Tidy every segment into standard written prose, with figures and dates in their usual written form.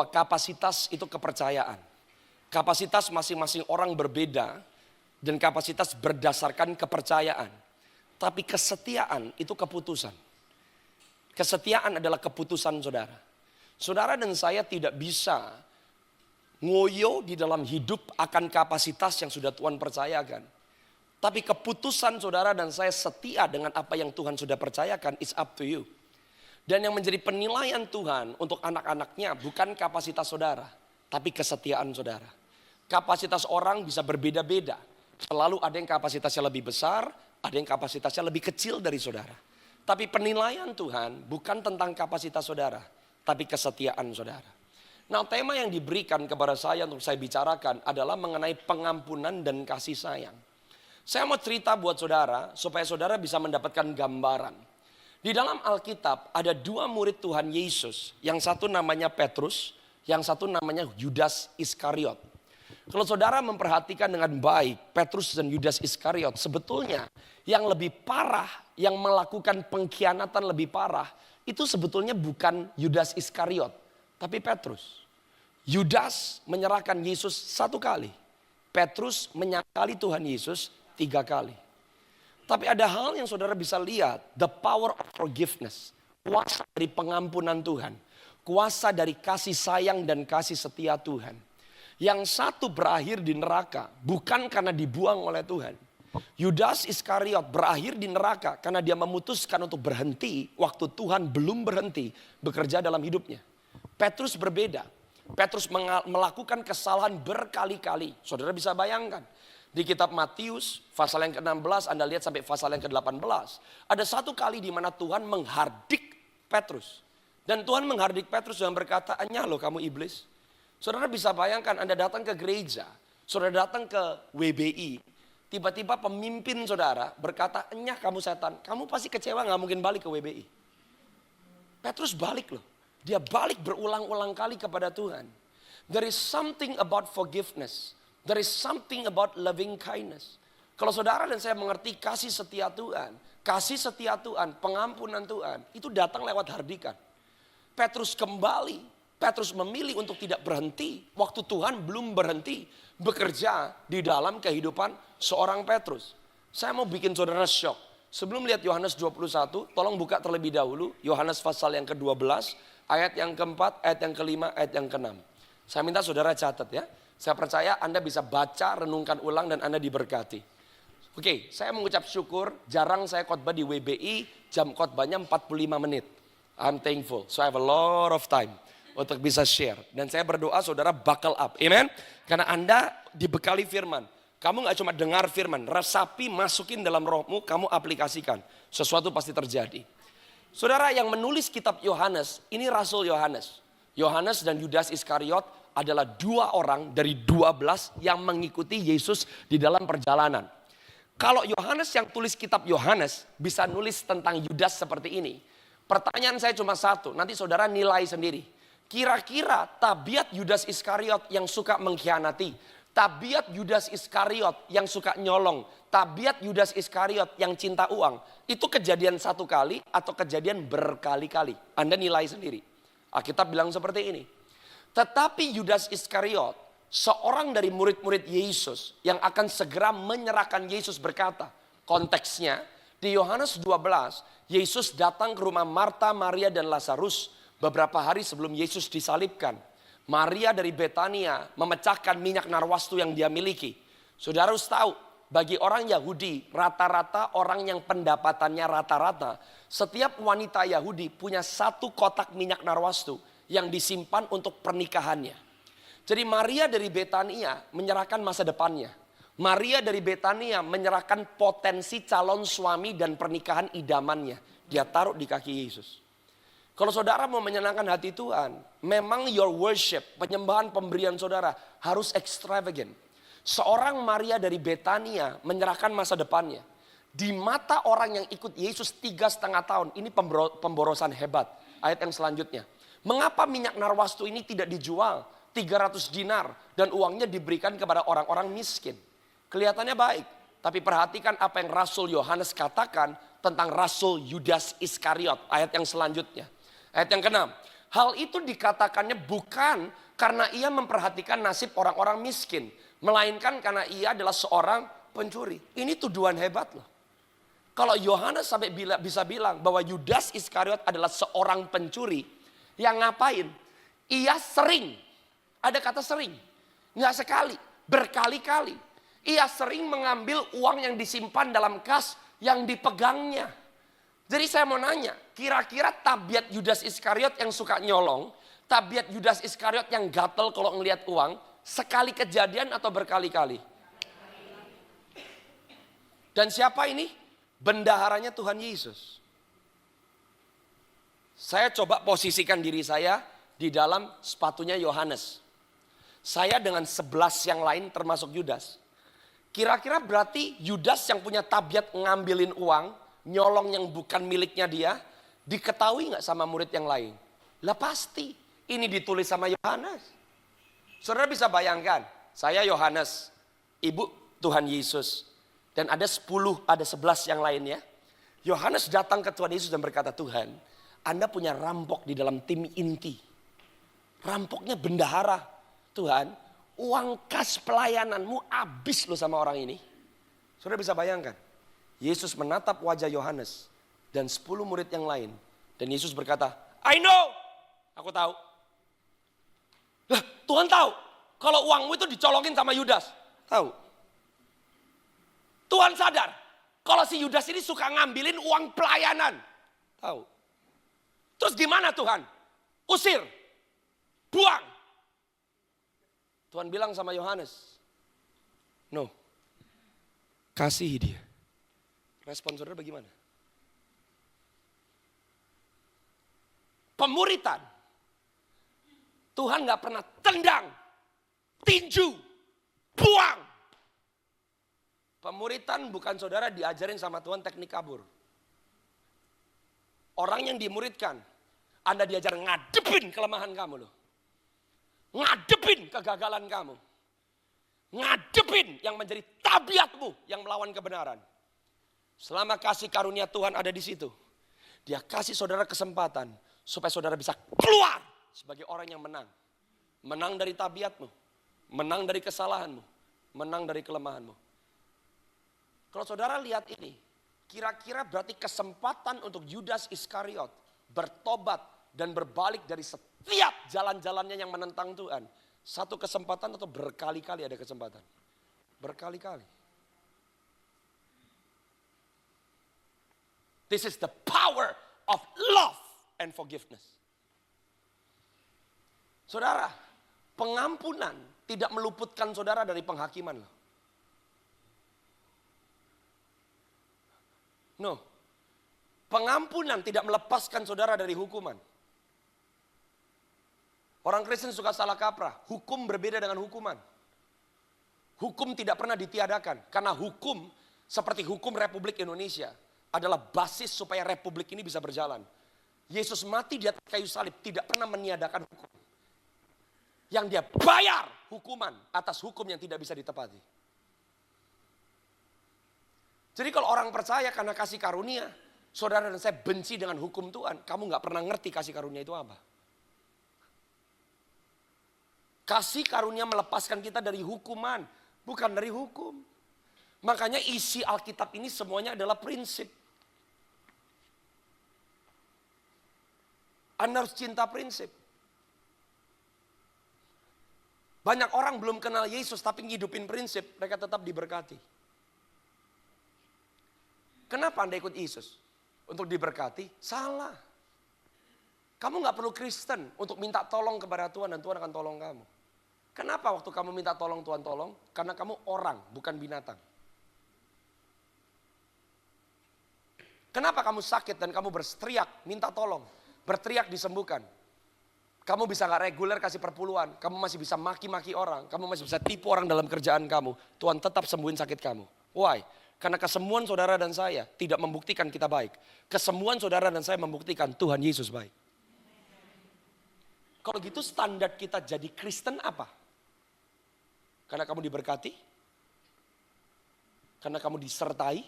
bahwa kapasitas itu kepercayaan. Kapasitas masing-masing orang berbeda dan kapasitas berdasarkan kepercayaan. Tapi kesetiaan itu keputusan. Kesetiaan adalah keputusan saudara. Saudara dan saya tidak bisa ngoyo di dalam hidup akan kapasitas yang sudah Tuhan percayakan. Tapi keputusan saudara dan saya setia dengan apa yang Tuhan sudah percayakan, it's up to you. Dan yang menjadi penilaian Tuhan untuk anak-anaknya bukan kapasitas saudara, tapi kesetiaan saudara. Kapasitas orang bisa berbeda-beda. Selalu ada yang kapasitasnya lebih besar, ada yang kapasitasnya lebih kecil dari saudara. Tapi penilaian Tuhan bukan tentang kapasitas saudara, tapi kesetiaan saudara. Nah, tema yang diberikan kepada saya untuk saya bicarakan adalah mengenai pengampunan dan kasih sayang. Saya mau cerita buat saudara supaya saudara bisa mendapatkan gambaran. Di dalam Alkitab ada dua murid Tuhan Yesus. Yang satu namanya Petrus, yang satu namanya Yudas Iskariot. Kalau saudara memperhatikan dengan baik Petrus dan Yudas Iskariot, sebetulnya yang lebih parah, yang melakukan pengkhianatan lebih parah, itu sebetulnya bukan Yudas Iskariot, tapi Petrus. Yudas menyerahkan Yesus 1 kali. Petrus menyangkali Tuhan Yesus 3 kali. Tapi ada hal yang saudara bisa lihat, the power of forgiveness, kuasa dari pengampunan Tuhan, kuasa dari kasih sayang dan kasih setia Tuhan. Yang satu berakhir di neraka bukan karena dibuang oleh Tuhan. Yudas Iskariot berakhir di neraka karena dia memutuskan untuk berhenti waktu Tuhan belum berhenti bekerja dalam hidupnya. Petrus berbeda. Petrus melakukan kesalahan berkali-kali. Saudara bisa bayangkan. Di kitab Matius, pasal yang ke-16, Anda lihat sampai pasal yang ke-18. Ada satu kali di mana Tuhan menghardik Petrus. Dan Tuhan menghardik Petrus dan berkata, "Anyah loh kamu iblis." Saudara bisa bayangkan Anda datang ke gereja, saudara datang ke WBI. Tiba-tiba pemimpin saudara berkata, "Anyah kamu setan, kamu pasti kecewa gak mungkin balik ke WBI." Petrus balik loh. Dia balik berulang-ulang kali kepada Tuhan. There is something about forgiveness. There is something about loving kindness. Kalau saudara dan saya mengerti kasih setia Tuhan, pengampunan Tuhan, itu datang lewat hardikan. Petrus kembali, Petrus memilih untuk tidak berhenti, waktu Tuhan belum berhenti bekerja di dalam kehidupan seorang Petrus. Saya mau bikin saudara shock. Sebelum lihat Yohanes 21, tolong buka terlebih dahulu, Yohanes pasal yang ke-12, ayat yang ke-4, ayat yang ke-5, ayat yang ke-6. Saya minta saudara catat ya. Saya percaya Anda bisa baca, renungkan ulang dan Anda diberkati. Oke, saya mengucap syukur, jarang saya khotbah di WBI, jam khotbahnya 45 menit. I'm thankful, so I have a lot of time untuk bisa share. Dan saya berdoa saudara buckle up, amen? Karena Anda dibekali firman. Kamu gak cuma dengar firman, resapi, masukin dalam rohmu, kamu aplikasikan. Sesuatu pasti terjadi. Saudara yang menulis kitab Yohanes, ini Rasul Yohanes. Yohanes dan Yudas Iskariot adalah 2 orang dari 12 yang mengikuti Yesus di dalam perjalanan. Kalau Yohanes yang tulis kitab Yohanes bisa nulis tentang Yudas seperti ini. Pertanyaan saya cuma satu, nanti saudara nilai sendiri. Kira-kira tabiat Yudas Iskariot yang suka mengkhianati, tabiat Yudas Iskariot yang suka nyolong, tabiat Yudas Iskariot yang cinta uang, itu kejadian 1 kali atau kejadian berkali-kali? Anda nilai sendiri. Alkitab bilang seperti ini. Tetapi Yudas Iskariot, seorang dari murid-murid Yesus yang akan segera menyerahkan Yesus berkata, konteksnya di Yohanes 12, Yesus datang ke rumah Marta, Maria dan Lazarus beberapa hari sebelum Yesus disalibkan. Maria dari Betania memecahkan minyak narwastu yang dia miliki. Saudara harus tahu, bagi orang Yahudi, rata-rata orang yang pendapatannya rata-rata, setiap wanita Yahudi punya 1 kotak minyak narwastu yang disimpan untuk pernikahannya. Jadi Maria dari Betania menyerahkan masa depannya. Maria dari Betania menyerahkan potensi calon suami dan pernikahan idamannya. Dia taruh di kaki Yesus. Kalau saudara mau menyenangkan hati Tuhan, memang your worship, penyembahan pemberian saudara harus extravagant. Seorang Maria dari Betania menyerahkan masa depannya. Di mata orang yang ikut Yesus 3,5 tahun, ini pemborosan hebat. Ayat yang selanjutnya. Mengapa minyak narwastu ini tidak dijual 300 dinar dan uangnya diberikan kepada orang-orang miskin? Kelihatannya baik, tapi perhatikan apa yang Rasul Yohanes katakan tentang Rasul Yudas Iskariot. Ayat yang selanjutnya, ayat yang ke-6. Hal itu dikatakannya bukan karena ia memperhatikan nasib orang-orang miskin. Melainkan karena ia adalah seorang pencuri. Ini tuduhan hebat loh. Kalau Yohanes sampai bisa bilang bahwa Yudas Iskariot adalah seorang pencuri. Yang ngapain? Ia sering. Ada kata sering. Nggak sekali. Berkali-kali. Ia sering mengambil uang yang disimpan dalam kas yang dipegangnya. Jadi saya mau nanya, kira-kira tabiat Yudas Iskariot yang suka nyolong, tabiat Yudas Iskariot yang gatel kalau ngelihat uang, sekali kejadian atau berkali-kali? Dan siapa ini? Bendaharanya Tuhan Yesus. Saya coba posisikan diri saya di dalam sepatunya Yohanes. Saya dengan 11 yang lain termasuk Yudas. Kira-kira berarti Yudas yang punya tabiat ngambilin uang, nyolong yang bukan miliknya dia, diketahui nggak sama murid yang lain? Lah pasti, ini ditulis sama Yohanes. Saudara bisa bayangkan, saya Yohanes, ibu Tuhan Yesus, dan ada 11 yang lainnya. Yohanes datang ke Tuhan Yesus dan berkata, Tuhan, Anda punya rampok di dalam tim inti. Rampoknya bendahara. Tuhan, uang kas pelayananmu habis loh sama orang ini. Saudara bisa bayangkan. Yesus menatap wajah Yohanes dan 10 murid yang lain. Dan Yesus berkata, I know. Aku tahu. Lah, Tuhan tahu. Kalau uangmu itu dicolongin sama Yudas. Tahu. Tuhan sadar. Kalau si Yudas ini suka ngambilin uang pelayanan. Tahu. Terus gimana Tuhan? Usir. Buang. Tuhan bilang sama Yohanes. No. Kasihi dia. Respon saudara bagaimana? Pemuritan. Tuhan gak pernah tendang, tinju, buang. Pemuritan bukan saudara diajarin sama Tuhan teknik kabur. Orang yang dimuridkan, Anda diajar ngadepin kelemahan kamu loh. Ngadepin kegagalan kamu. Ngadepin yang menjadi tabiatmu yang melawan kebenaran. Selama kasih karunia Tuhan ada di situ, Dia kasih saudara kesempatan supaya saudara bisa keluar sebagai orang yang menang. Menang dari tabiatmu, menang dari kesalahanmu, menang dari kelemahanmu. Kalau saudara lihat ini, kira-kira berarti kesempatan untuk Yudas Iskariot bertobat dan berbalik dari setiap jalan-jalannya yang menentang Tuhan. Satu kesempatan atau berkali-kali ada kesempatan? Berkali-kali. This is the power of love and forgiveness. Saudara, pengampunan tidak meluputkan saudara dari penghakiman loh. No. Pengampunan tidak melepaskan saudara dari hukuman. Orang Kristen suka salah kaprah. Hukum berbeda dengan hukuman. Hukum tidak pernah ditiadakan. Karena hukum seperti hukum Republik Indonesia adalah basis supaya republik ini bisa berjalan. Yesus mati di atas kayu salib tidak pernah meniadakan hukum. Yang dia bayar hukuman atas hukum yang tidak bisa ditepati. Jadi kalau orang percaya karena kasih karunia, saudara dan saya benci dengan hukum Tuhan, kamu gak pernah ngerti kasih karunia itu apa. Kasih karunia melepaskan kita dari hukuman, bukan dari hukum. Makanya isi Alkitab ini semuanya adalah prinsip. Anda harus cinta prinsip. Banyak orang belum kenal Yesus tapi ngidupin prinsip, mereka tetap diberkati. Kenapa Anda ikut Yesus? Untuk diberkati? Salah. Kamu gak perlu Kristen untuk minta tolong kepada Tuhan dan Tuhan akan tolong kamu. Kenapa waktu kamu minta tolong Tuhan tolong? Karena kamu orang, bukan binatang. Kenapa kamu sakit dan kamu berteriak, minta tolong? Berteriak disembuhkan. Kamu bisa gak reguler kasih perpuluhan. Kamu masih bisa maki-maki orang. Kamu masih bisa tipu orang dalam kerjaan kamu. Tuhan tetap sembuhin sakit kamu. Why? Karena kesembuhan saudara dan saya tidak membuktikan kita baik. Kesembuhan saudara dan saya membuktikan Tuhan Yesus baik. Kalau gitu standar kita jadi Kristen apa? Karena kamu diberkati? Karena kamu disertai?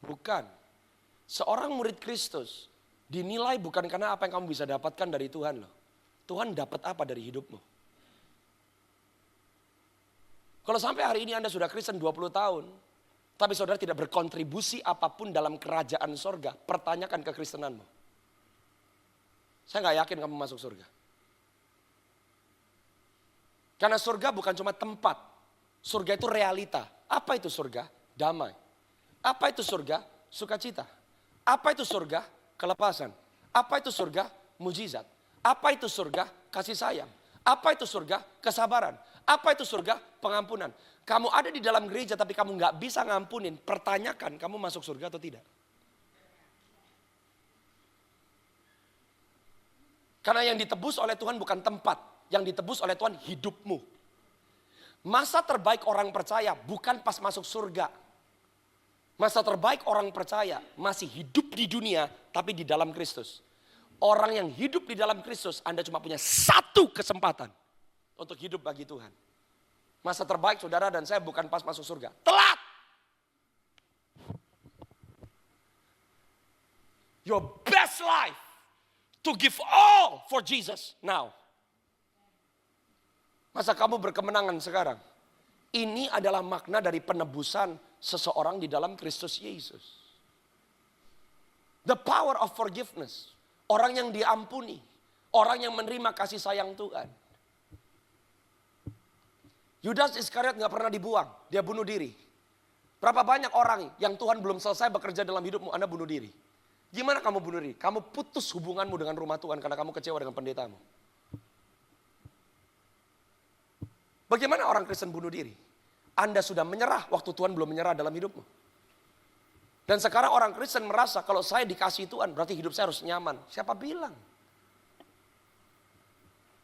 Bukan. Seorang murid Kristus dinilai bukan karena apa yang kamu bisa dapatkan dari Tuhan loh. Tuhan dapat apa dari hidupmu? Kalau sampai hari ini Anda sudah Kristen 20 tahun, tapi saudara tidak berkontribusi apapun dalam kerajaan sorga, pertanyakan kekristenanmu. Saya gak yakin kamu masuk surga. Karena surga bukan cuma tempat. Surga itu realita. Apa itu surga? Damai. Apa itu surga? Sukacita. Apa itu surga? Kelepasan. Apa itu surga? Mujizat. Apa itu surga? Kasih sayang. Apa itu surga? Kesabaran. Apa itu surga? Pengampunan. Kamu ada di dalam gereja tapi kamu gak bisa ngampunin. Pertanyakan kamu masuk surga atau tidak. Karena yang ditebus oleh Tuhan bukan tempat. Yang ditebus oleh Tuhan hidupmu. Masa terbaik orang percaya bukan pas masuk surga. Masa terbaik orang percaya masih hidup di dunia tapi di dalam Kristus. Orang yang hidup di dalam Kristus, Anda cuma punya satu kesempatan untuk hidup bagi Tuhan. Masa terbaik saudara dan saya bukan pas masuk surga. Telat! Your best life to give all for Jesus now. Masa kamu berkemenangan sekarang? Ini adalah makna dari penebusan seseorang di dalam Kristus Yesus. The power of forgiveness. Orang yang diampuni. Orang yang menerima kasih sayang Tuhan. Yudas Iskariot gak pernah dibuang. Dia bunuh diri. Berapa banyak orang yang Tuhan belum selesai bekerja dalam hidupmu, Anda bunuh diri. Gimana kamu bunuh diri? Kamu putus hubunganmu dengan rumah Tuhan karena kamu kecewa dengan pendetamu. Bagaimana orang Kristen bunuh diri? Anda sudah menyerah waktu Tuhan belum menyerah dalam hidupmu. Dan sekarang orang Kristen merasa kalau saya dikasih Tuhan berarti hidup saya harus nyaman. Siapa bilang?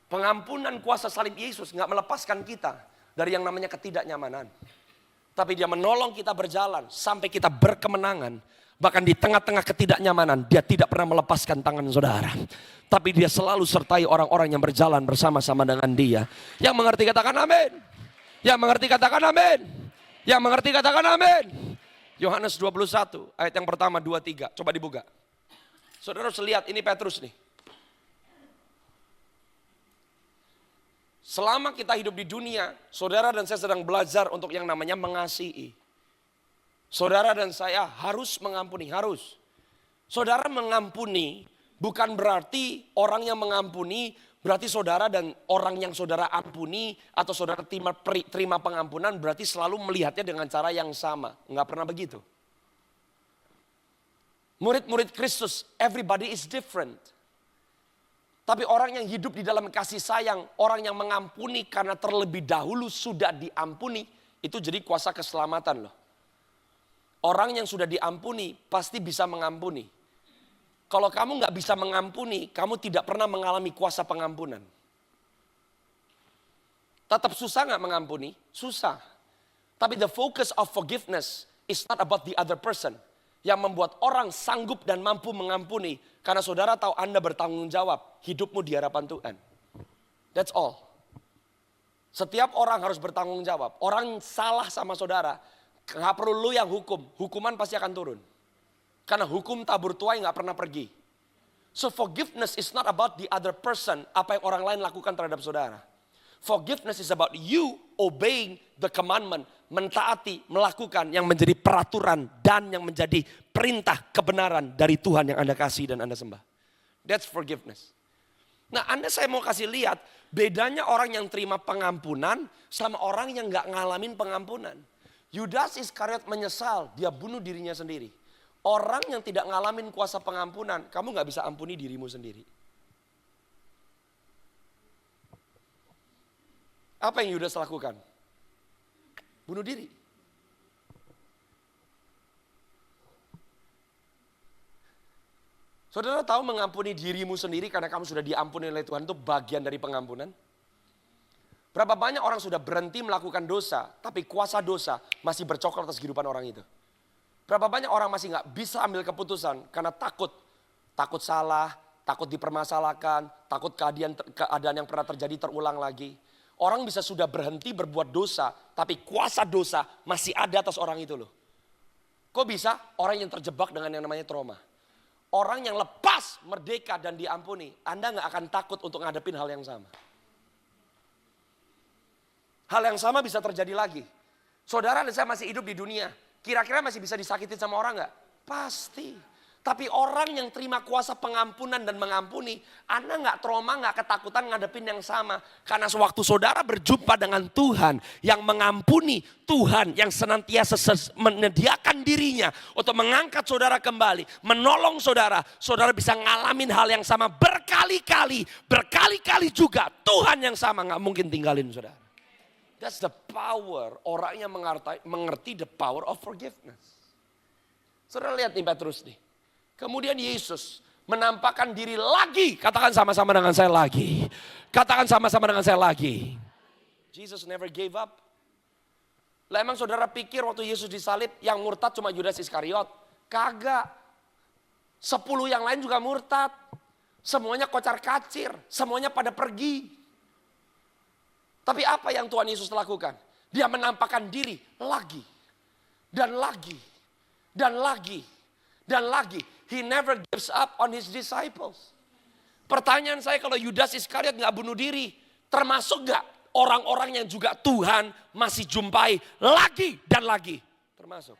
Pengampunan kuasa salib Yesus gak melepaskan kita dari yang namanya ketidaknyamanan. Tapi dia menolong kita berjalan sampai kita berkemenangan. Bahkan di tengah-tengah ketidaknyamanan dia tidak pernah melepaskan tangan saudara. Tapi dia selalu sertai orang-orang yang berjalan bersama-sama dengan dia. Yang mengerti katakan amin. Yang mengerti katakan amin. Yang mengerti katakan amin. Yohanes 21 ayat yang pertama 2-3. Coba dibuka. Saudara harus lihat ini Petrus nih. Selama kita hidup di dunia, saudara dan saya sedang belajar untuk yang namanya mengasihi. Saudara dan saya harus mengampuni, harus. Saudara mengampuni bukan berarti orang yang mengampuni, berarti saudara dan orang yang saudara ampuni atau saudara terima pengampunan berarti selalu melihatnya dengan cara yang sama. Enggak pernah begitu. Murid-murid Kristus, everybody is different. Tapi orang yang hidup di dalam kasih sayang, orang yang mengampuni karena terlebih dahulu sudah diampuni, itu jadi kuasa keselamatan loh. Orang yang sudah diampuni pasti bisa mengampuni. Kalau kamu gak bisa mengampuni, kamu tidak pernah mengalami kuasa pengampunan. Tetap susah gak mengampuni? Susah. Tapi the focus of forgiveness is not about the other person. Yang membuat orang sanggup dan mampu mengampuni. Karena saudara tahu Anda bertanggung jawab hidupmu di hadapan Tuhan. That's all. Setiap orang harus bertanggung jawab. Orang salah sama saudara, gak perlu lu yang hukum. Hukuman pasti akan turun. Karena hukum tabur tuai gak pernah pergi. So forgiveness is not about the other person. Apa yang orang lain lakukan terhadap saudara. Forgiveness is about you obeying the commandment. Mentaati, melakukan yang menjadi peraturan. Dan yang menjadi perintah kebenaran dari Tuhan yang Anda kasih dan Anda sembah. That's forgiveness. Nah saya mau kasih lihat. Bedanya orang yang terima pengampunan sama orang yang gak ngalamin pengampunan. Yudas Iskariot menyesal, dia bunuh dirinya sendiri. Orang yang tidak ngalamin kuasa pengampunan, kamu gak bisa ampuni dirimu sendiri. Apa yang Yudas lakukan? Bunuh diri. Saudara tahu mengampuni dirimu sendiri karena kamu sudah diampuni oleh Tuhan itu bagian dari pengampunan? Berapa banyak orang sudah berhenti melakukan dosa, tapi kuasa dosa masih bercokol atas kehidupan orang itu. Berapa banyak orang masih gak bisa ambil keputusan karena takut. Takut salah, takut dipermasalahkan, takut keadaan yang pernah terjadi terulang lagi. Orang bisa sudah berhenti berbuat dosa, tapi kuasa dosa masih ada atas orang itu loh. Kok bisa? Orang yang terjebak dengan yang namanya trauma. orang yang lepas, merdeka dan diampuni, Anda gak akan takut untuk ngadepin hal yang sama. Hal yang sama bisa terjadi lagi. Saudara dan saya masih hidup di dunia. Kira-kira masih bisa disakitin sama orang gak? Pasti. Tapi orang yang terima kuasa pengampunan dan mengampuni, Anda gak trauma, gak ketakutan ngadepin yang sama. Karena sewaktu saudara berjumpa dengan Tuhan yang mengampuni, Tuhan yang senantiasa menyediakan dirinya untuk mengangkat saudara kembali, menolong saudara, saudara bisa ngalamin hal yang sama berkali-kali juga. Tuhan yang sama gak mungkin tinggalin saudara. That's the power. Orang yang mengerti the power of forgiveness. Saudara lihat nih Petrus nih. Kemudian Yesus menampakkan diri lagi. Katakan sama-sama dengan saya lagi. Katakan sama-sama dengan saya lagi. Jesus never gave up. Lah emang saudara pikir waktu Yesus disalib yang murtad cuma Yudas Iskariot? Kagak. 10 yang lain juga murtad. Semuanya kocar kacir. Semuanya pada pergi. Tapi apa yang Tuhan Yesus lakukan? Dia menampakkan diri lagi. Dan lagi. Dan lagi. Dan lagi. He never gives up on his disciples. Pertanyaan saya, kalau Yudas Iskariot gak bunuh diri, termasuk gak orang-orang yang juga Tuhan masih jumpai lagi dan lagi? Termasuk.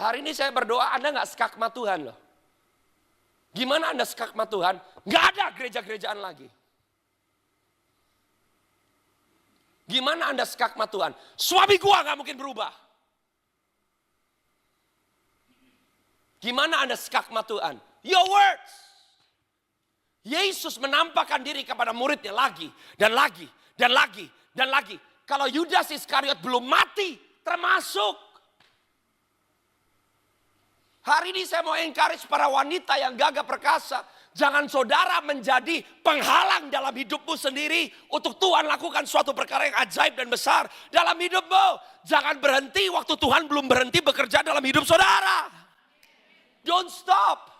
Hari ini saya berdoa, Anda gak skakmat Tuhan loh. Gimana Anda skakmat Tuhan? Gak ada gereja-gerejaan lagi. Gimana Anda skakmat Tuhan? Suami gua gak mungkin berubah. Gimana Anda skakmat Tuhan? Your words. Yesus menampakkan diri kepada muridnya lagi. Dan lagi. Dan lagi. Dan lagi. Kalau Yudas Iskariot belum mati. Termasuk. Hari ini saya mau encourage para wanita yang gagah perkasa. Jangan saudara menjadi penghalang dalam hidupmu sendiri. Untuk Tuhan lakukan suatu perkara yang ajaib dan besar dalam hidupmu. Jangan berhenti waktu Tuhan belum berhenti bekerja dalam hidup saudara. Don't stop.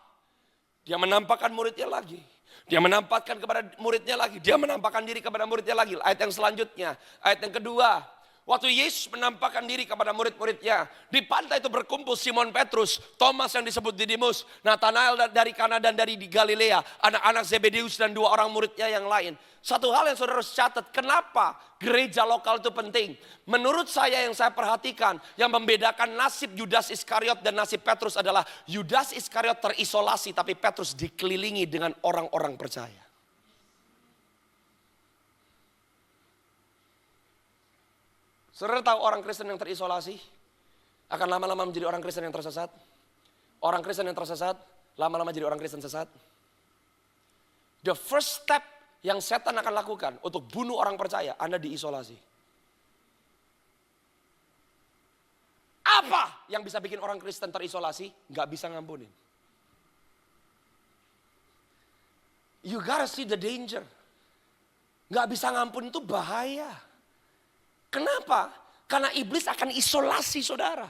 Dia menampakkan muridnya lagi. Dia menampakkan kepada muridnya lagi. Dia menampakkan diri kepada muridnya lagi. Ayat yang selanjutnya. Ayat yang kedua. Waktu Yesus menampakkan diri kepada murid-muridnya. Di pantai itu berkumpul Simon Petrus, Thomas yang disebut Didimus, Nathanael dari Kana dan dari di Galilea, anak-anak Zebedeus dan 2 orang muridnya yang lain. Satu hal yang saudara harus catat, kenapa gereja lokal itu penting? Menurut saya yang saya perhatikan, yang membedakan nasib Yudas Iskariot dan nasib Petrus adalah Yudas Iskariot terisolasi, tapi Petrus dikelilingi dengan orang-orang percaya. Saudara tahu orang Kristen yang terisolasi akan lama-lama menjadi orang Kristen yang tersesat? Orang Kristen yang tersesat lama-lama jadi orang Kristen sesat. The first step yang setan akan lakukan untuk bunuh orang percaya, Anda diisolasi. Apa yang bisa bikin orang Kristen terisolasi? Gak bisa ngampunin. You gotta see the danger. Gak bisa ngampun itu bahaya. Kenapa? Karena iblis akan isolasi saudara.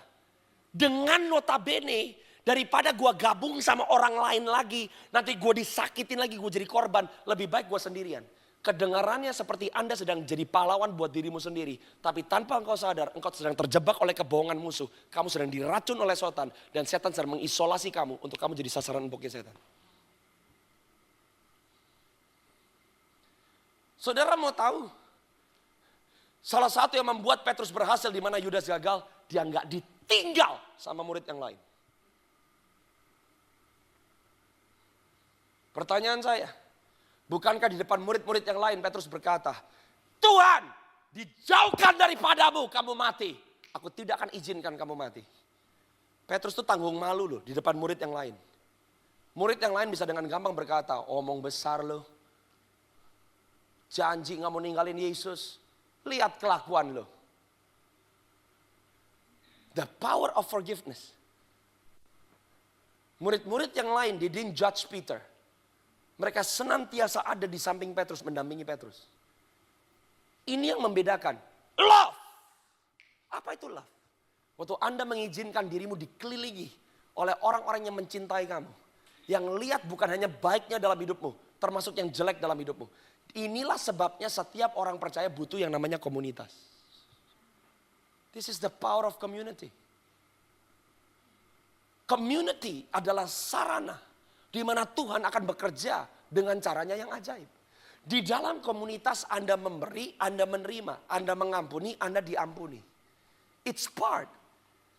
Dengan notabene, daripada gue gabung sama orang lain lagi, nanti gue disakitin lagi, gue jadi korban. Lebih baik gue sendirian. Kedengarannya seperti Anda sedang jadi pahlawan buat dirimu sendiri. Tapi tanpa engkau sadar, engkau sedang terjebak oleh kebohongan musuh. Kamu sedang diracun oleh setan. Dan setan sedang mengisolasi kamu untuk kamu jadi sasaran empuknya setan. Saudara mau tahu? Salah satu yang membuat Petrus berhasil di mana Yudas gagal, dia nggak ditinggal sama murid yang lain. Pertanyaan saya, bukankah di depan murid-murid yang lain Petrus berkata, Tuhan, dijauhkan daripadamu kamu mati. Aku tidak akan izinkan kamu mati. Petrus itu tanggung malu loh di depan murid yang lain. Murid yang lain bisa dengan gampang berkata, omong besar loh. Janji nggak mau ninggalin Yesus. Lihat kelakuan lo. The power of forgiveness. Murid-murid yang lain, they didn't judge Peter. Mereka senantiasa ada di samping Petrus, mendampingi Petrus. Ini yang membedakan. Love. Apa itu love? Waktu Anda mengizinkan dirimu dikelilingi oleh orang-orang yang mencintai kamu. Yang lihat bukan hanya baiknya dalam hidupmu, termasuk yang jelek dalam hidupmu. Inilah sebabnya setiap orang percaya butuh yang namanya komunitas. This is the power of community. Community adalah sarana di mana Tuhan akan bekerja dengan caranya yang ajaib. Di dalam komunitas Anda memberi, Anda menerima, Anda mengampuni, Anda diampuni. It's part.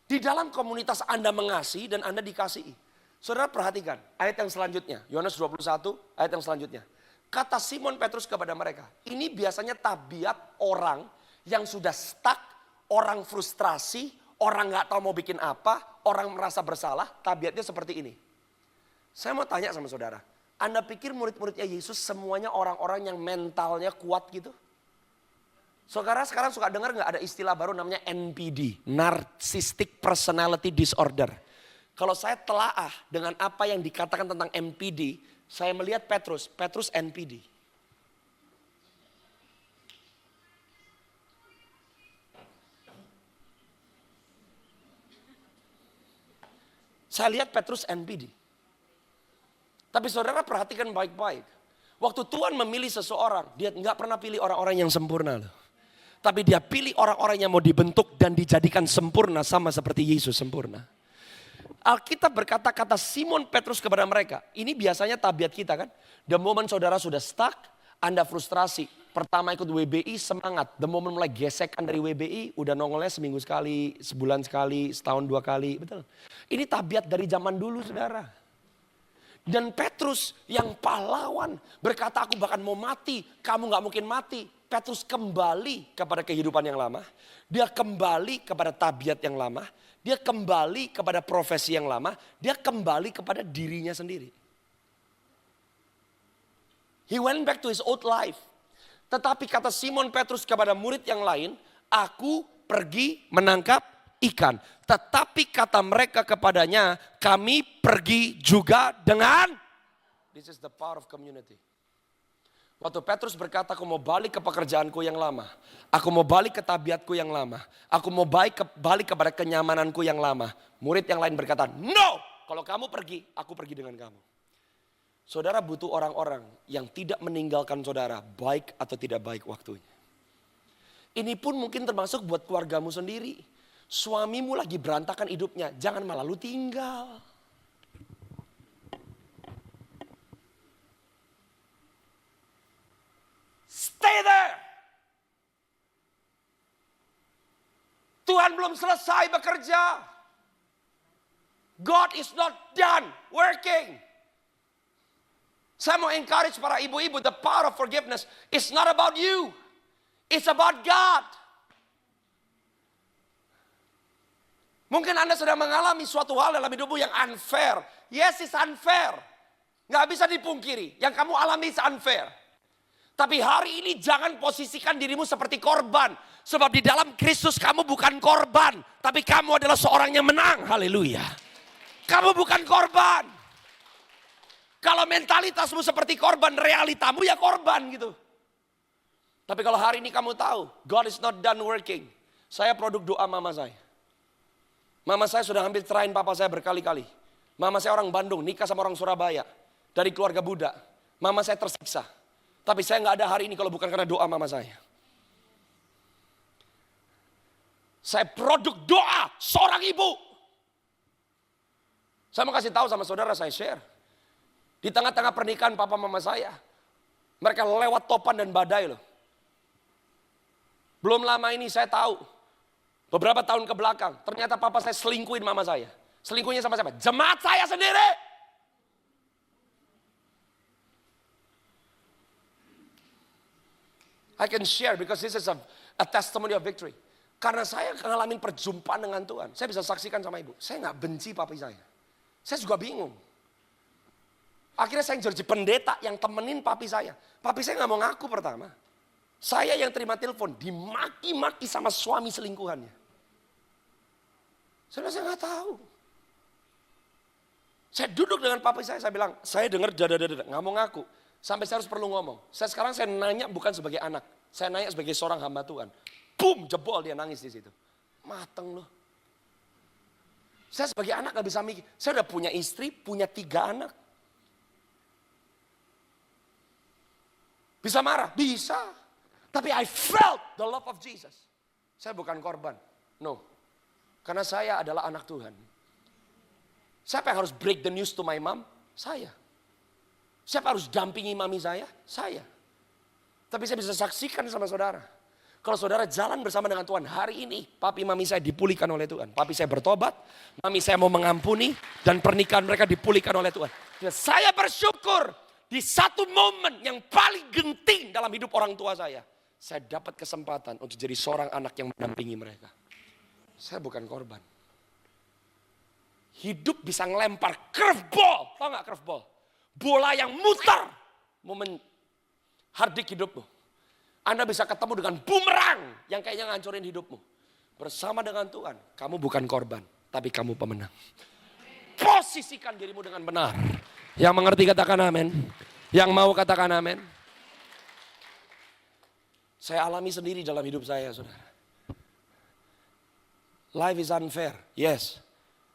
Di dalam komunitas Anda mengasihi dan Anda dikasihi. Saudara perhatikan ayat yang selanjutnya. Yohanes 21 ayat yang selanjutnya. Kata Simon Petrus kepada mereka. Ini biasanya tabiat orang yang sudah stuck, orang frustrasi, orang gak tahu mau bikin apa, orang merasa bersalah, tabiatnya seperti ini. Saya mau tanya sama saudara, Anda pikir murid-muridnya Yesus semuanya orang-orang yang mentalnya kuat gitu? Saudara sekarang suka dengar gak ada istilah baru namanya NPD, Narcissistic Personality Disorder. Kalau saya telaah dengan apa yang dikatakan tentang NPD, saya melihat Petrus NPD. Saya lihat Petrus NPD. Tapi saudara perhatikan baik-baik. Waktu Tuhan memilih seseorang, dia nggak pernah pilih orang-orang yang sempurna loh. Tapi dia pilih orang-orang yang mau dibentuk dan dijadikan sempurna sama seperti Yesus sempurna. Alkitab berkata kata Simon Petrus kepada mereka. Ini biasanya tabiat kita kan. The moment saudara sudah stuck, Anda frustrasi. Pertama ikut WBI semangat. The moment mulai gesekan dari WBI, udah nongolnya seminggu sekali, sebulan sekali, setahun 2 kali. Betul. Ini tabiat dari zaman dulu saudara. Dan Petrus yang pahlawan berkata aku bahkan mau mati, kamu gak mungkin mati. Petrus kembali kepada kehidupan yang lama. Dia kembali kepada tabiat yang lama. Dia kembali kepada profesi yang lama. Dia kembali kepada dirinya sendiri. He went back to his old life. Tetapi kata Simon Petrus kepada murid yang lain, aku pergi menangkap ikan. Tetapi kata mereka kepadanya, kami pergi juga dengan. This is the power of community. Waktu Petrus berkata, aku mau balik ke pekerjaanku yang lama. Aku mau balik ke tabiatku yang lama. Aku mau balik kepada kenyamananku yang lama. Murid yang lain berkata, no, kalau kamu pergi, aku pergi dengan kamu. Saudara butuh orang-orang yang tidak meninggalkan saudara, baik atau tidak baik waktunya. Ini pun mungkin termasuk buat keluargamu sendiri. Suamimu lagi berantakan hidupnya, jangan malah lu tinggal. Stay there. Tuhan belum selesai bekerja. God is not done working. Saya mau encourage para ibu-ibu, the power of forgiveness is not about you. It's about God. Mungkin Anda sedang mengalami suatu hal dalam hidupmu yang unfair. Yes, it's unfair. Gak bisa dipungkiri. Yang kamu alami is unfair. Tapi hari ini jangan posisikan dirimu seperti korban. Sebab di dalam Kristus kamu bukan korban. Tapi kamu adalah seorang yang menang. Haleluya. Kamu bukan korban. Kalau mentalitasmu seperti korban, realitamu ya korban gitu. Tapi kalau hari ini kamu tahu, God is not done working. Saya produk doa mama saya. Mama saya sudah hampir cerain papa saya berkali-kali. Mama saya orang Bandung, nikah sama orang Surabaya. Dari keluarga Buddha. Mama saya tersiksa. Tapi saya gak ada hari ini kalau bukan karena doa mama saya. Saya produk doa seorang ibu. Saya mau kasih tahu sama saudara, saya share. Di tengah-tengah pernikahan papa mama saya. Mereka lewat topan dan badai loh. Belum lama ini saya tahu. Beberapa tahun ke belakang. Ternyata papa saya selingkuhin mama saya. Selingkuhnya sama siapa? Jemaat saya sendiri. I can share because this is a testimony of victory. Karena saya ngalamin perjumpaan dengan Tuhan. Saya bisa saksikan sama ibu. Saya gak benci papi saya. Saya juga bingung. Akhirnya saya jadi pendeta yang temenin papi saya. Papi saya gak mau ngaku pertama. Saya yang terima telepon dimaki-maki sama suami selingkuhannya. Saya gak tahu. Saya duduk dengan papi saya bilang, saya dengar dada-dada, gak mau ngaku. Sampai saya harus perlu ngomong. Sekarang saya nanya bukan sebagai anak. Saya nanya sebagai seorang hamba Tuhan. Boom, jebol dia nangis di situ. Mateng loh. Saya sebagai anak gak bisa mikir. Saya udah punya istri, punya 3 anak. Bisa marah? Bisa. Tapi I felt the love of Jesus. Saya bukan korban. No. Karena saya adalah anak Tuhan. Siapa yang harus break the news to my mom? Saya. Siapa harus dampingi mami saya? Saya. Tapi saya bisa saksikan sama saudara. Kalau saudara jalan bersama dengan Tuhan hari ini, papi mami saya dipulihkan oleh Tuhan. Papi saya bertobat, mami saya mau mengampuni, dan pernikahan mereka dipulihkan oleh Tuhan. Dan saya bersyukur di satu momen yang paling genting dalam hidup orang tua saya dapat kesempatan untuk jadi seorang anak yang mendampingi mereka. Saya bukan korban. Hidup bisa ngelempar curveball. Tahu gak curveball? Bola yang muter. Momen hardik hidupmu. Anda bisa ketemu dengan bumerang yang kayaknya ngancurin hidupmu. Bersama dengan Tuhan, kamu bukan korban, tapi kamu pemenang. Posisikan dirimu dengan benar. Yang mengerti katakan amin. Yang mau katakan amin. Saya alami sendiri dalam hidup saya, saudara. Life is unfair, yes.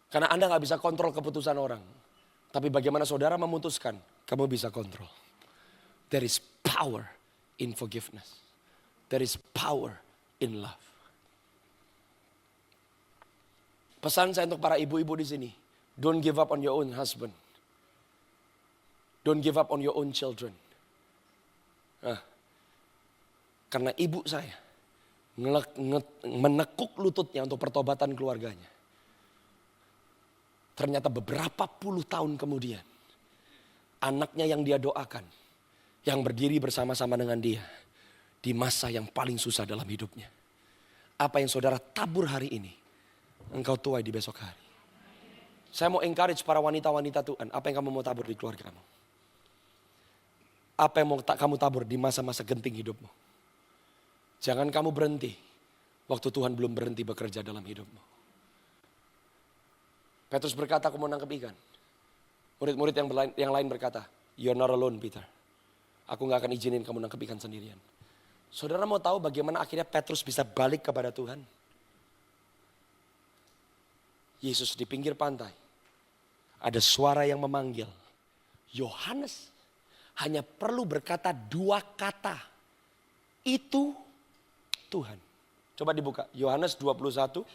Karena Anda gak bisa kontrol keputusan orang. Tapi bagaimana saudara memutuskan, kamu bisa kontrol. There is power in forgiveness. There is power in love. Pesan saya untuk para ibu-ibu di sini. Don't give up on your own husband. Don't give up on your own children. Karena ibu saya menekuk lututnya untuk pertobatan keluarganya. Ternyata beberapa puluh tahun kemudian, anaknya yang dia doakan, yang berdiri bersama-sama dengan dia, di masa yang paling susah dalam hidupnya. Apa yang saudara tabur hari ini, engkau tuai di besok hari. Saya mau encourage para wanita-wanita Tuhan, apa yang kamu mau tabur di keluargamu? Apa yang mau kamu tabur di masa-masa genting hidupmu? Jangan kamu berhenti, waktu Tuhan belum berhenti bekerja dalam hidupmu. Petrus berkata, aku mau nangkep ikan. Murid-murid yang lain berkata, you're not alone Peter. Aku gak akan izinin kamu nangkep ikan sendirian. Saudara mau tahu bagaimana akhirnya Petrus bisa balik kepada Tuhan? Yesus di pinggir pantai. Ada suara yang memanggil. Yohanes hanya perlu berkata 2 kata. Itu Tuhan. Coba dibuka. Yohanes 21.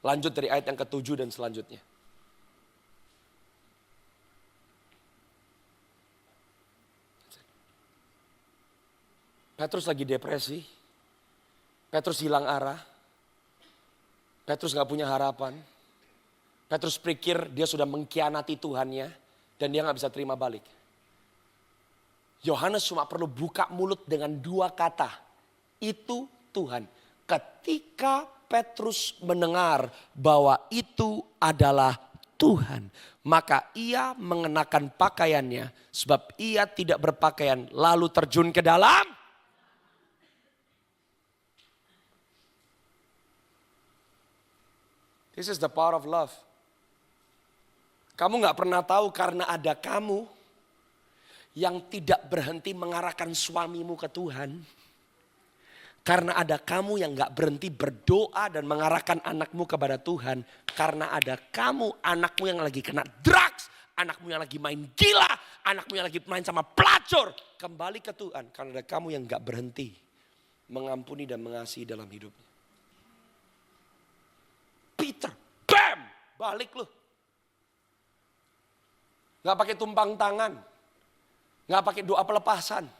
Lanjut dari ayat yang ke-7 dan selanjutnya. Petrus lagi depresi. Petrus hilang arah. Petrus gak punya harapan. Petrus pikir dia sudah mengkhianati Tuhannya. Dan dia gak bisa terima balik. Yohanes cuma perlu buka mulut dengan 2 kata. Itu Tuhan. Ketika Petrus mendengar bahwa itu adalah Tuhan, maka ia mengenakan pakaiannya sebab ia tidak berpakaian lalu terjun ke dalam. This is the power of love. Kamu gak pernah tahu karena ada kamu yang tidak berhenti mengarahkan suamimu ke Tuhan. Karena ada kamu yang gak berhenti berdoa dan mengarahkan anakmu kepada Tuhan. Karena ada kamu, anakmu yang lagi kena drugs. Anakmu yang lagi main gila. Anakmu yang lagi main sama pelacur. Kembali ke Tuhan. Karena ada kamu yang gak berhenti mengampuni dan mengasihi dalam hidupnya. Peter, bam! Balik lu. Gak pakai tumpang tangan. Gak pakai doa pelepasan.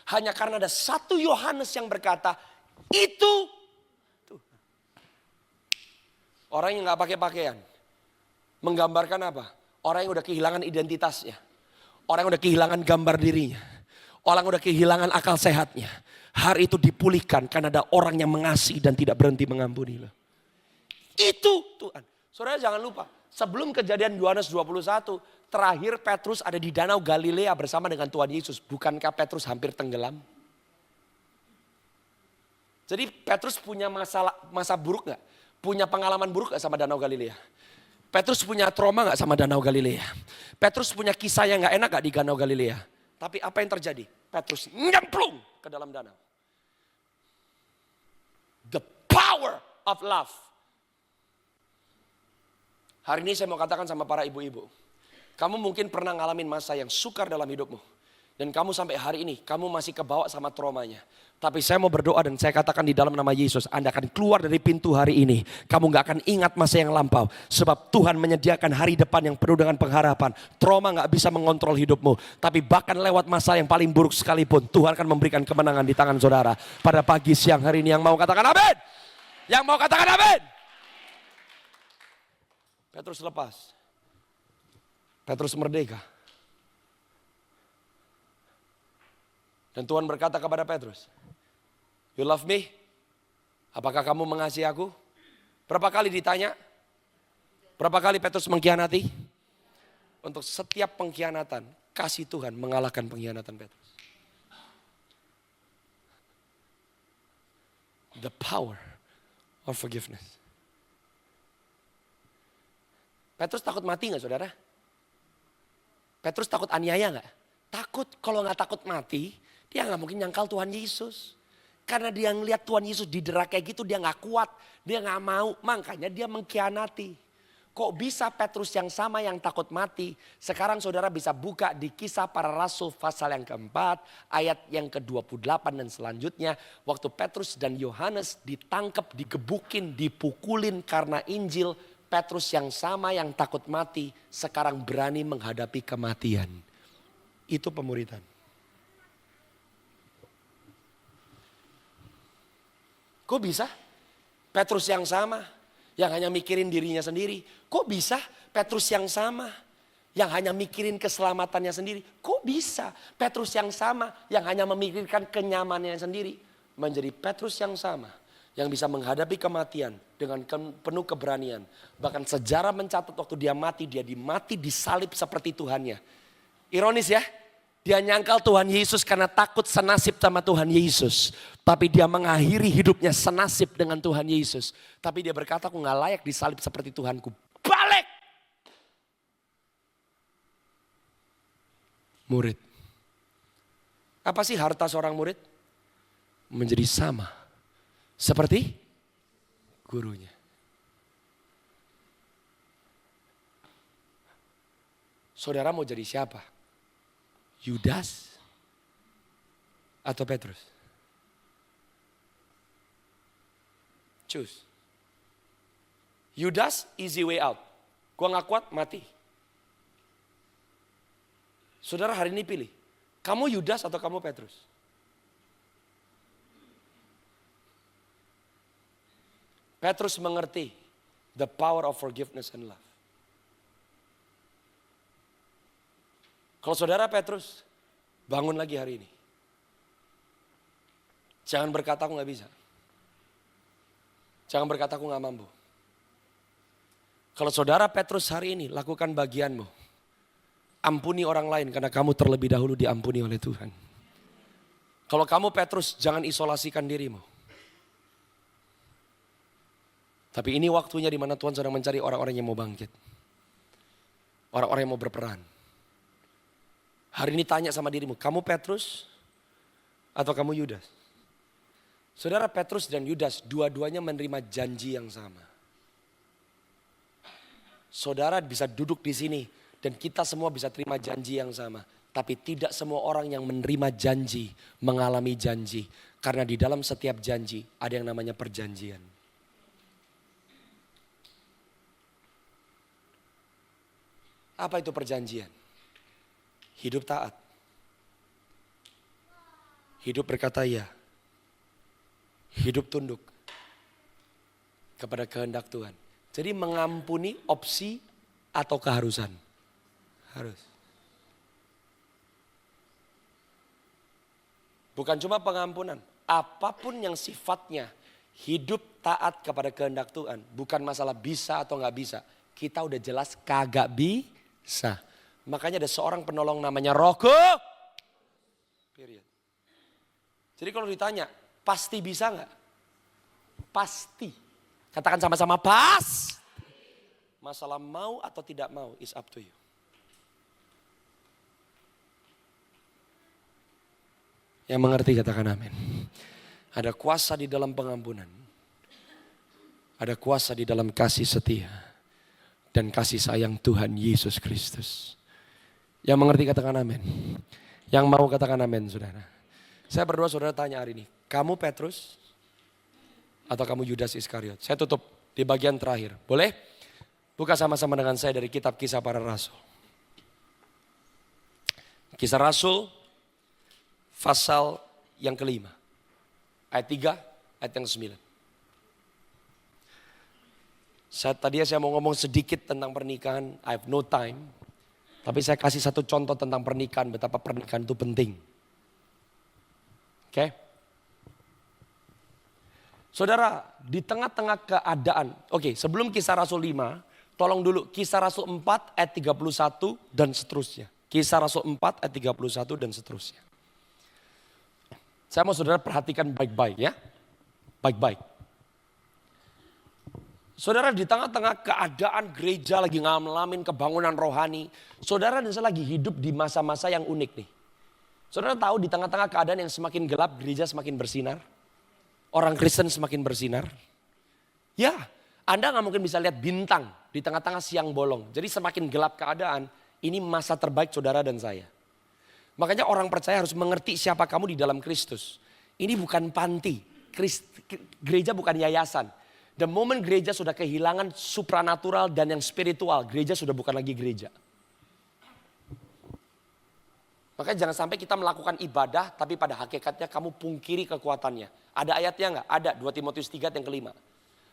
Hanya karena ada satu Yohanes yang berkata, itu Tuhan. Orang yang gak pakai pakaian. Menggambarkan apa? Orang yang udah kehilangan identitasnya. Orang yang udah kehilangan gambar dirinya. Orang yang udah kehilangan akal sehatnya. Hari itu dipulihkan karena ada orang yang mengasihi dan tidak berhenti mengampuni. Itu Tuhan. Saudara jangan lupa. Sebelum kejadian Yohanes 21. Terakhir Petrus ada di Danau Galilea bersama dengan Tuhan Yesus. Bukankah Petrus hampir tenggelam? Jadi Petrus punya masa buruk gak? Punya pengalaman buruk gak sama Danau Galilea? Petrus punya trauma gak sama Danau Galilea? Petrus punya kisah yang gak enak gak di Danau Galilea? Tapi apa yang terjadi? Petrus nyemplung ke dalam danau. The power of love. Hari ini saya mau katakan sama para ibu-ibu. Kamu mungkin pernah ngalamin masa yang sukar dalam hidupmu. Dan kamu sampai hari ini, kamu masih kebawa sama traumanya. Tapi saya mau berdoa dan saya katakan di dalam nama Yesus, Anda akan keluar dari pintu hari ini. Kamu gak akan ingat masa yang lampau. Sebab Tuhan menyediakan hari depan yang penuh dengan pengharapan. Trauma gak bisa mengontrol hidupmu. Tapi bahkan lewat masa yang paling buruk sekalipun, Tuhan akan memberikan kemenangan di tangan saudara. Pada pagi siang hari ini yang mau katakan amin. Yang mau katakan amin. Petrus lepas. Petrus merdeka. Dan Tuhan berkata kepada Petrus, "You love me? Apakah kamu mengasihi aku?" Berapa kali ditanya? Berapa kali Petrus mengkhianati? Untuk setiap pengkhianatan, kasih Tuhan mengalahkan pengkhianatan Petrus. The power of forgiveness. Petrus takut mati gak saudara? Petrus takut aniaya gak? Takut. Kalau gak takut mati, dia gak mungkin nyangkal Tuhan Yesus. Karena dia ngeliat Tuhan Yesus didera kayak gitu, dia gak kuat. Dia gak mau, makanya dia mengkhianati. Kok bisa Petrus yang sama yang takut mati? Sekarang saudara bisa buka di Kisah Para Rasul pasal yang keempat, ayat yang ke-28 dan selanjutnya. Waktu Petrus dan Yohanes ditangkap, digebukin, dipukulin karena Injil. Petrus yang sama yang takut mati, sekarang berani menghadapi kematian. Itu pemuridan. Kok bisa? Petrus yang sama, yang hanya mikirin dirinya sendiri. Kok bisa? Petrus yang sama, yang hanya mikirin keselamatannya sendiri. Kok bisa? Petrus yang sama, yang hanya memikirkan kenyamanannya sendiri. Menjadi Petrus yang sama, yang bisa menghadapi kematian dengan penuh keberanian. Bahkan sejarah mencatat waktu dia mati disalib seperti Tuhannya. Ironis ya? Dia nyangkal Tuhan Yesus karena takut senasib sama Tuhan Yesus. Tapi dia mengakhiri hidupnya senasib dengan Tuhan Yesus. Tapi dia berkata, aku gak layak disalib seperti Tuhanku. Balik! Murid. Apa sih harta seorang murid? Menjadi sama seperti gurunya. Saudara mau jadi siapa? Yudas atau Petrus? Choose. Yudas easy way out. Gua gak kuat, mati. Saudara hari ini pilih. Kamu Yudas atau kamu Petrus? Petrus mengerti the power of forgiveness and love. Kalau saudara Petrus, bangun lagi hari ini. Jangan berkata aku gak bisa. Jangan berkata aku gak mampu. Kalau saudara Petrus hari ini, lakukan bagianmu. Ampuni orang lain karena kamu terlebih dahulu diampuni oleh Tuhan. Kalau kamu Petrus, jangan isolasikan dirimu. Tapi ini waktunya di mana Tuhan sedang mencari orang-orang yang mau bangkit. Orang-orang yang mau berperan. Hari ini tanya sama dirimu, kamu Petrus atau kamu Yudas? Saudara Petrus dan Yudas dua-duanya menerima janji yang sama. Saudara bisa duduk di sini dan kita semua bisa terima janji yang sama. Tapi tidak semua orang yang menerima janji mengalami janji. Karena di dalam setiap janji ada yang namanya perjanjian. Apa itu perjanjian? Hidup taat. Hidup berkata ya. Hidup tunduk kepada kehendak Tuhan. Jadi mengampuni opsi atau keharusan? Harus. Bukan cuma pengampunan. Apapun yang sifatnya hidup taat kepada kehendak Tuhan. Bukan masalah bisa atau gak bisa. Kita udah jelas kagak bisa. Makanya ada seorang penolong namanya Roh Kudus. Period. Jadi kalau ditanya, pasti bisa gak? Pasti. Katakan sama-sama pas. Masalah mau atau tidak mau is up to you. Yang mengerti katakan amin. Ada kuasa di dalam pengampunan. Ada kuasa di dalam kasih setia. Dan kasih sayang Tuhan Yesus Kristus. Yang mengerti katakan amin. Yang mau katakan amin, saudara. Saya berdoa saudara tanya hari ini, kamu Petrus atau kamu Yudas Iskariot? Saya tutup di bagian terakhir. Boleh? Buka sama-sama dengan saya dari kitab Kisah Para Rasul. Kisah Rasul pasal yang kelima. Ayat 3, ayat yang 9. Tadi saya mau ngomong sedikit tentang pernikahan, I have no time. Tapi saya kasih satu contoh tentang pernikahan, betapa pernikahan itu penting. Oke? Saudara, di tengah-tengah keadaan, sebelum Kisah Rasul 5, tolong dulu Kisah Rasul 4 ayat 31 dan seterusnya. Kisah Rasul 4 ayat 31 dan seterusnya. Saya mau saudara perhatikan baik-baik ya. Baik-baik. Saudara, di tengah-tengah keadaan gereja lagi ngalamin kebangunan rohani. Saudara dan saya lagi hidup di masa-masa yang unik nih. Saudara tahu di tengah-tengah keadaan yang semakin gelap, gereja semakin bersinar. Orang Kristen semakin bersinar. Ya, Anda gak mungkin bisa lihat bintang di tengah-tengah siang bolong. Jadi semakin gelap keadaan, ini masa terbaik saudara dan saya. Makanya orang percaya harus mengerti siapa kamu di dalam Kristus. Ini bukan panti, gereja bukan yayasan. The moment gereja sudah kehilangan supranatural dan yang spiritual, gereja sudah bukan lagi gereja. Makanya jangan sampai kita melakukan ibadah, tapi pada hakikatnya kamu pungkiri kekuatannya. Ada ayatnya nggak? Ada, 2 Timotius 3 yang kelima.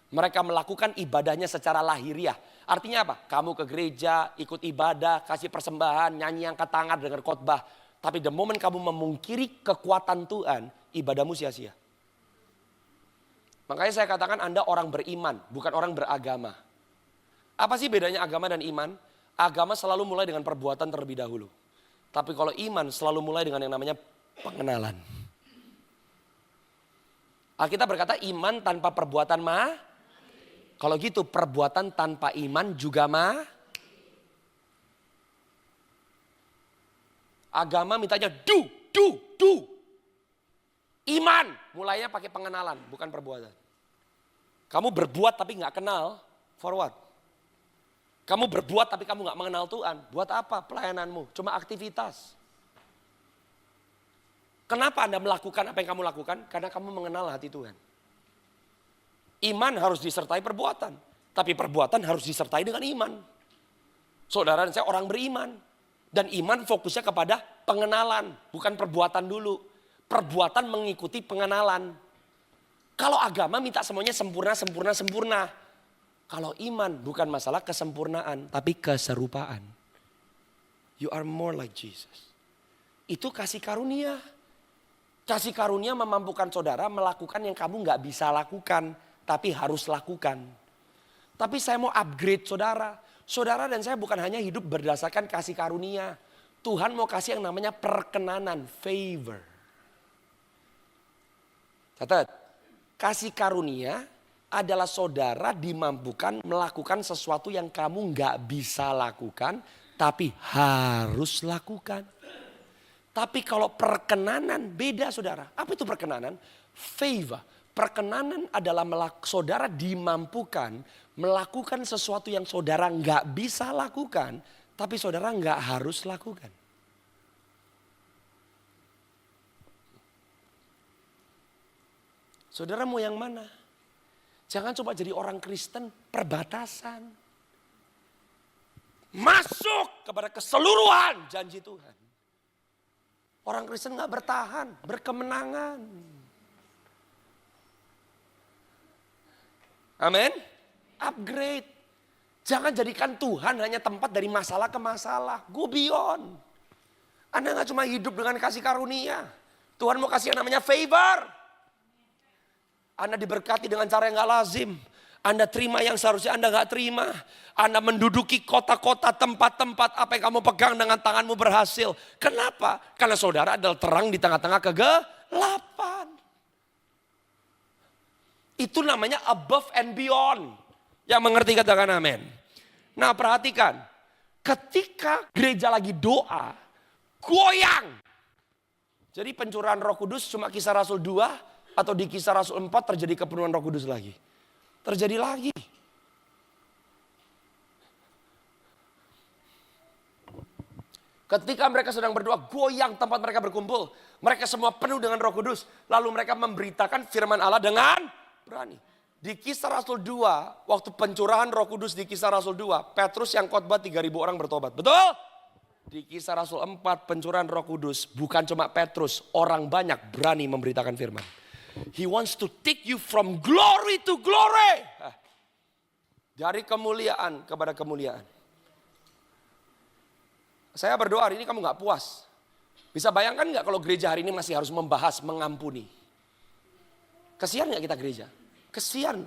Mereka melakukan ibadahnya secara lahiriah. Artinya apa? Kamu ke gereja, ikut ibadah, kasih persembahan, nyanyi angkat tangan, dengar khotbah. Tapi the moment kamu memungkiri kekuatan Tuhan, ibadahmu sia-sia. Makanya saya katakan Anda orang beriman, bukan orang beragama. Apa sih bedanya agama dan iman? Agama selalu mulai dengan perbuatan terlebih dahulu. Tapi kalau iman selalu mulai dengan yang namanya pengenalan. Alkitab berkata iman tanpa perbuatan kalau gitu perbuatan tanpa iman juga Agama mintanya do. Iman mulainya pakai pengenalan, bukan perbuatan. Kamu berbuat tapi gak kenal, for what? Kamu berbuat tapi kamu gak mengenal Tuhan. Buat apa pelayananmu? Cuma aktivitas. Kenapa Anda melakukan apa yang kamu lakukan? Karena kamu mengenal hati Tuhan. Iman harus disertai perbuatan. Tapi perbuatan harus disertai dengan iman. Saudara dan saya orang beriman. Dan iman fokusnya kepada pengenalan, bukan perbuatan dulu. Perbuatan mengikuti pengenalan. Kalau agama minta semuanya sempurna. Kalau iman bukan masalah kesempurnaan, tapi keserupaan. You are more like Jesus. Itu kasih karunia. Kasih karunia memampukan saudara melakukan yang kamu gak bisa lakukan, tapi harus lakukan. Tapi saya mau upgrade saudara. Saudara dan saya bukan hanya hidup berdasarkan kasih karunia. Tuhan mau kasih yang namanya perkenanan, favor. Catat, kasih karunia adalah saudara dimampukan melakukan sesuatu yang kamu gak bisa lakukan, tapi harus lakukan. Tapi kalau perkenanan beda saudara. Apa itu perkenanan? Favor. Perkenanan adalah saudara dimampukan melakukan sesuatu yang saudara gak bisa lakukan, tapi saudara gak harus lakukan. Saudara mau yang mana? Jangan coba jadi orang Kristen perbatasan. Masuk kepada keseluruhan janji Tuhan. Orang Kristen gak bertahan, berkemenangan. Amin. Upgrade. Jangan jadikan Tuhan hanya tempat dari masalah ke masalah. Go beyond. Anda gak cuma hidup dengan kasih karunia. Tuhan mau kasih yang namanya favor. Anda diberkati dengan cara yang gak lazim. Anda terima yang seharusnya Anda gak terima. Anda menduduki kota-kota, tempat-tempat apa yang kamu pegang dengan tanganmu berhasil. Kenapa? Karena saudara adalah terang di tengah-tengah kegelapan. Itu namanya above and beyond. Yang mengerti katakan amin. Nah perhatikan. Ketika gereja lagi doa, goyang. Jadi pencurahan Roh Kudus cuma Kisah Rasul 2 atau di Kisah Rasul 4 terjadi kepenuhan Roh Kudus lagi. Terjadi lagi. Ketika mereka sedang berdoa, goyang tempat mereka berkumpul. Mereka semua penuh dengan Roh Kudus. Lalu mereka memberitakan firman Allah dengan berani. Di Kisah Rasul 2, waktu pencurahan Roh Kudus di Kisah Rasul 2, Petrus yang khotbah 3.000 orang bertobat. Betul? Di Kisah Rasul 4, pencurahan Roh Kudus, bukan cuma Petrus, orang banyak berani memberitakan firman. He wants to take you from glory to glory. Dari kemuliaan kepada kemuliaan. Saya berdoa hari ini kamu gak puas. Bisa bayangkan gak kalau gereja hari ini masih harus membahas mengampuni. Kesian gak kita gereja? Kesian.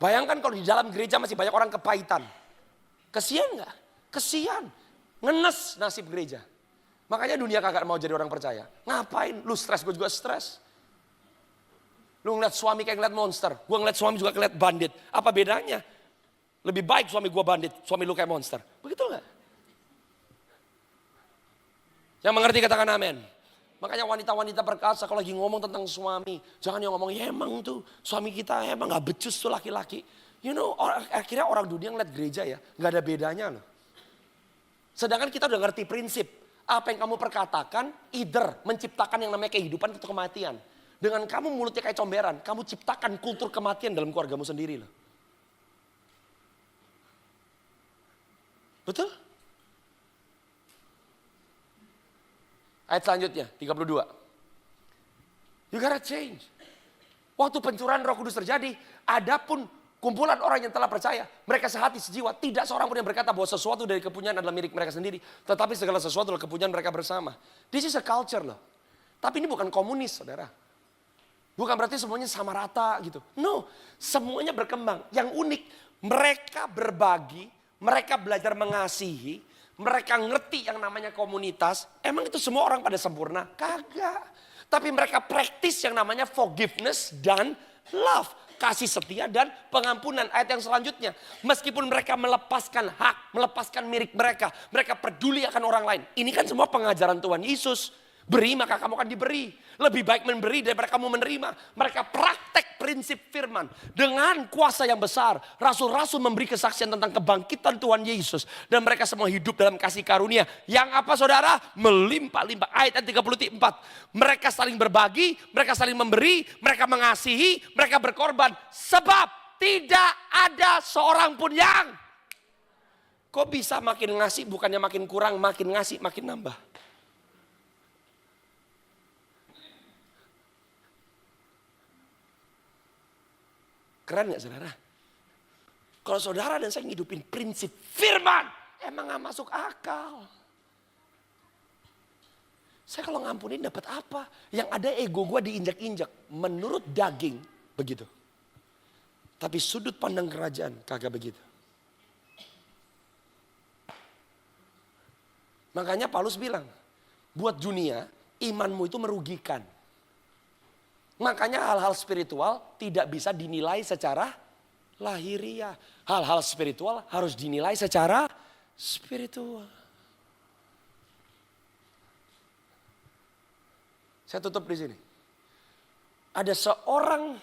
Bayangkan kalau di dalam gereja masih banyak orang kepahitan. Kesian gak? Kesian. Ngenes nasib gereja. Makanya dunia kagak mau jadi orang percaya. Ngapain? Lu stres, gue juga stres. Lu ngeliat suami kayak ngeliat monster. Gue ngeliat suami juga ngeliat bandit. Apa bedanya? Lebih baik suami gue bandit, suami lu kayak monster. Begitu gak? Yang mengerti katakan amin. Makanya wanita-wanita perkasa kalau lagi ngomong tentang suami. Jangan yang ngomong, ya emang tuh suami kita emang gak becus tuh laki-laki. You know, akhirnya orang dunia ngeliat gereja ya, gak ada bedanya loh. Sedangkan kita udah ngerti prinsip. Apa yang kamu perkatakan, either menciptakan yang namanya kehidupan atau kematian. Dengan kamu mulutnya kayak comberan, kamu ciptakan kultur kematian dalam keluargamu sendiri loh. Betul? Ayat selanjutnya, 32. You gotta change. Waktu pencurahan Roh Kudus terjadi, adapun kumpulan orang yang telah percaya, mereka sehati sejiwa, tidak seorang pun yang berkata bahwa sesuatu dari kepunyaan adalah milik mereka sendiri, tetapi segala sesuatu adalah kepunyaan mereka bersama. This is a culture loh. Tapi ini bukan komunis, saudara. Bukan berarti semuanya sama rata gitu. No, semuanya berkembang. Yang unik, mereka berbagi, mereka belajar mengasihi, mereka ngerti yang namanya komunitas. Emang itu semua orang pada sempurna? Kagak. Tapi mereka praktis yang namanya forgiveness dan love. Kasih setia dan pengampunan. Ayat yang selanjutnya. Meskipun mereka melepaskan hak, melepaskan milik mereka. Mereka peduli akan orang lain. Ini kan semua pengajaran Tuhan Yesus. Beri maka kamu akan diberi. Lebih baik memberi daripada kamu menerima. Mereka praktek prinsip firman. Dengan kuasa yang besar. Rasul-rasul memberi kesaksian tentang kebangkitan Tuhan Yesus. Dan mereka semua hidup dalam kasih karunia. Yang apa saudara? Melimpah-limpah. Ayat 34. Mereka saling berbagi. Mereka saling memberi. Mereka mengasihi. Mereka berkorban. Sebab tidak ada seorang pun yang. Kok bisa makin ngasih bukannya makin kurang. Makin ngasih makin nambah. Keren gak saudara? Kalau saudara dan saya ngidupin prinsip firman, emang gak masuk akal. Saya kalau ngampunin dapat apa? Yang ada ego gue diinjak-injak. Menurut daging, begitu. Tapi sudut pandang kerajaan, kagak begitu. Makanya Paulus bilang, buat dunia, imanmu itu merugikan. Makanya hal-hal spiritual tidak bisa dinilai secara lahiriah. Hal-hal spiritual harus dinilai secara spiritual. Saya tutup di sini. Ada seorang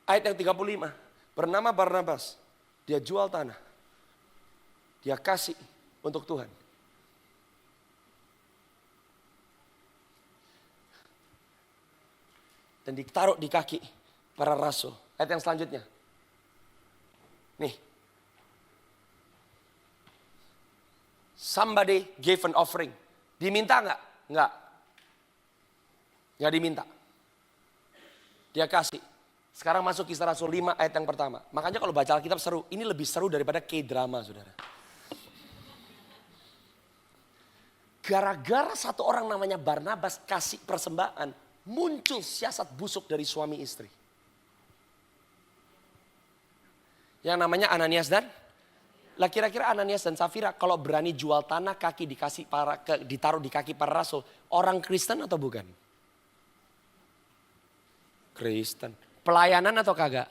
ayat yang 35 bernama Barnabas. Dia jual tanah. Dia kasih untuk Tuhan. Dan ditaruh di kaki para rasul. Ayat yang selanjutnya. Nih. Somebody gave an offering. Diminta enggak? Enggak. Enggak diminta. Dia kasih. Sekarang masuk Kisah Rasul 5 ayat yang pertama. Makanya kalau baca Alkitab seru. Ini lebih seru daripada K-drama saudara. Gara-gara satu orang namanya Barnabas kasih persembahan. Muncul siasat busuk dari suami istri. Yang namanya Ananias dan lah kira-kira Ananias dan Safira kalau berani jual tanah kaki ditaruh di kaki para rasul. Orang Kristen atau bukan? Kristen. Pelayanan atau kagak?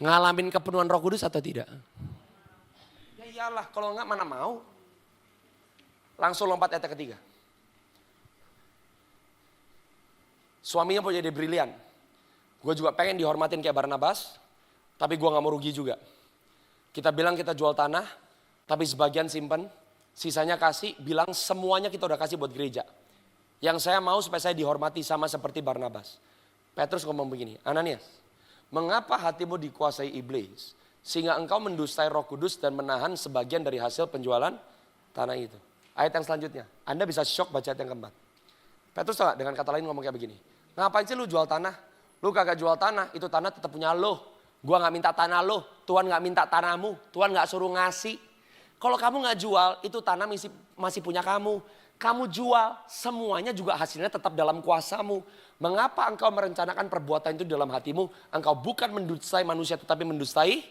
Ngalamin kepenuhan Roh Kudus atau tidak? Ya iyalah kalau enggak mana mau. Langsung lompat ayat ketiga. Suaminya mau jadi brilian. Gue juga pengen dihormatin kayak Barnabas. Tapi gue gak mau rugi juga. Kita bilang kita jual tanah. Tapi sebagian simpan. Sisanya kasih, bilang semuanya kita udah kasih buat gereja. Yang saya mau supaya saya dihormati sama seperti Barnabas. Petrus ngomong begini, Ananias, mengapa hatimu dikuasai iblis sehingga engkau mendustai Roh Kudus dan menahan sebagian dari hasil penjualan tanah itu. Ayat yang selanjutnya, Anda bisa shock baca ayat yang keempat. Petrus tahu gak, dengan kata lain ngomong kayak begini, ngapain sih lu jual tanah? Lu kagak jual tanah, itu tanah tetap punya lo. Gua gak minta tanah lo, Tuhan gak minta tanahmu, Tuhan gak suruh ngasih. Kalau kamu gak jual, itu tanah masih punya kamu. Kamu jual, semuanya juga hasilnya tetap dalam kuasamu. Mengapa engkau merencanakan perbuatan itu dalam hatimu? Engkau bukan mendustai manusia tetapi mendustai.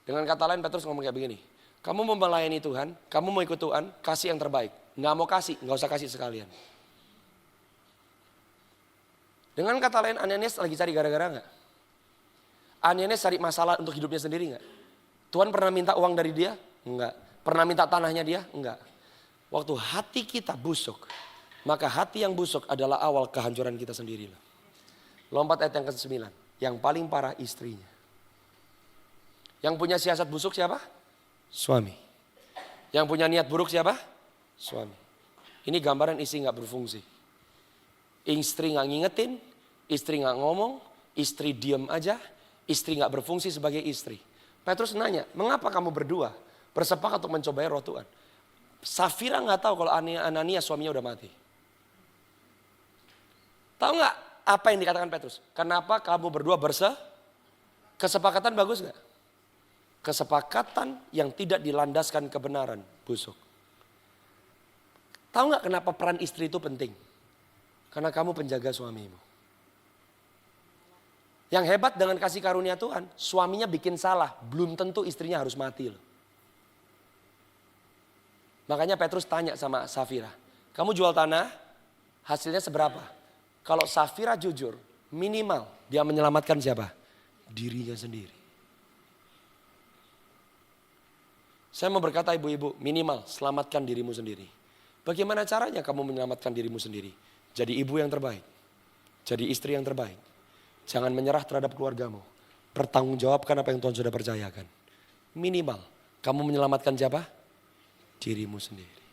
Dengan kata lain Petrus ngomong kayak begini. Kamu mau melayani Tuhan, kamu mau ikut Tuhan, kasih yang terbaik. Nggak mau kasih, nggak usah kasih sekalian. Dengan kata lain Ananias lagi cari gara-gara nggak? Ananias cari masalah untuk hidupnya sendiri nggak? Tuhan pernah minta uang dari dia? Enggak. Pernah minta tanahnya dia? Enggak. Waktu hati kita busuk, maka hati yang busuk adalah awal kehancuran kita sendiri. Lompat ayat yang ke-9. Yang paling parah istrinya. Yang punya siasat busuk siapa? Suami. Yang punya niat buruk siapa? Suami. Ini gambaran istri gak berfungsi. Istri gak ngingetin, istri gak ngomong, istri diem aja, istri gak berfungsi sebagai istri. Petrus nanya, mengapa kamu berdua bersepakat untuk mencobai roh Tuhan? Safira gak tahu kalau Ananias suaminya udah mati. Tahu gak apa yang dikatakan Petrus? Kenapa kamu berdua kesepakatan bagus gak? Kesepakatan yang tidak dilandaskan kebenaran busuk. Tahu gak kenapa peran istri itu penting? Karena kamu penjaga suamimu. Yang hebat dengan kasih karunia Tuhan, suaminya bikin salah, belum tentu istrinya harus mati loh. Makanya Petrus tanya sama Safira, kamu jual tanah, hasilnya seberapa? Kalau Safira jujur, minimal dia menyelamatkan siapa? Dirinya sendiri. Saya mau berkata ibu-ibu, minimal selamatkan dirimu sendiri. Bagaimana caranya kamu menyelamatkan dirimu sendiri? Jadi ibu yang terbaik. Jadi istri yang terbaik. Jangan menyerah terhadap keluargamu. Pertanggungjawabkan apa yang Tuhan sudah percayakan. Minimal kamu menyelamatkan siapa? Dirimu sendiri.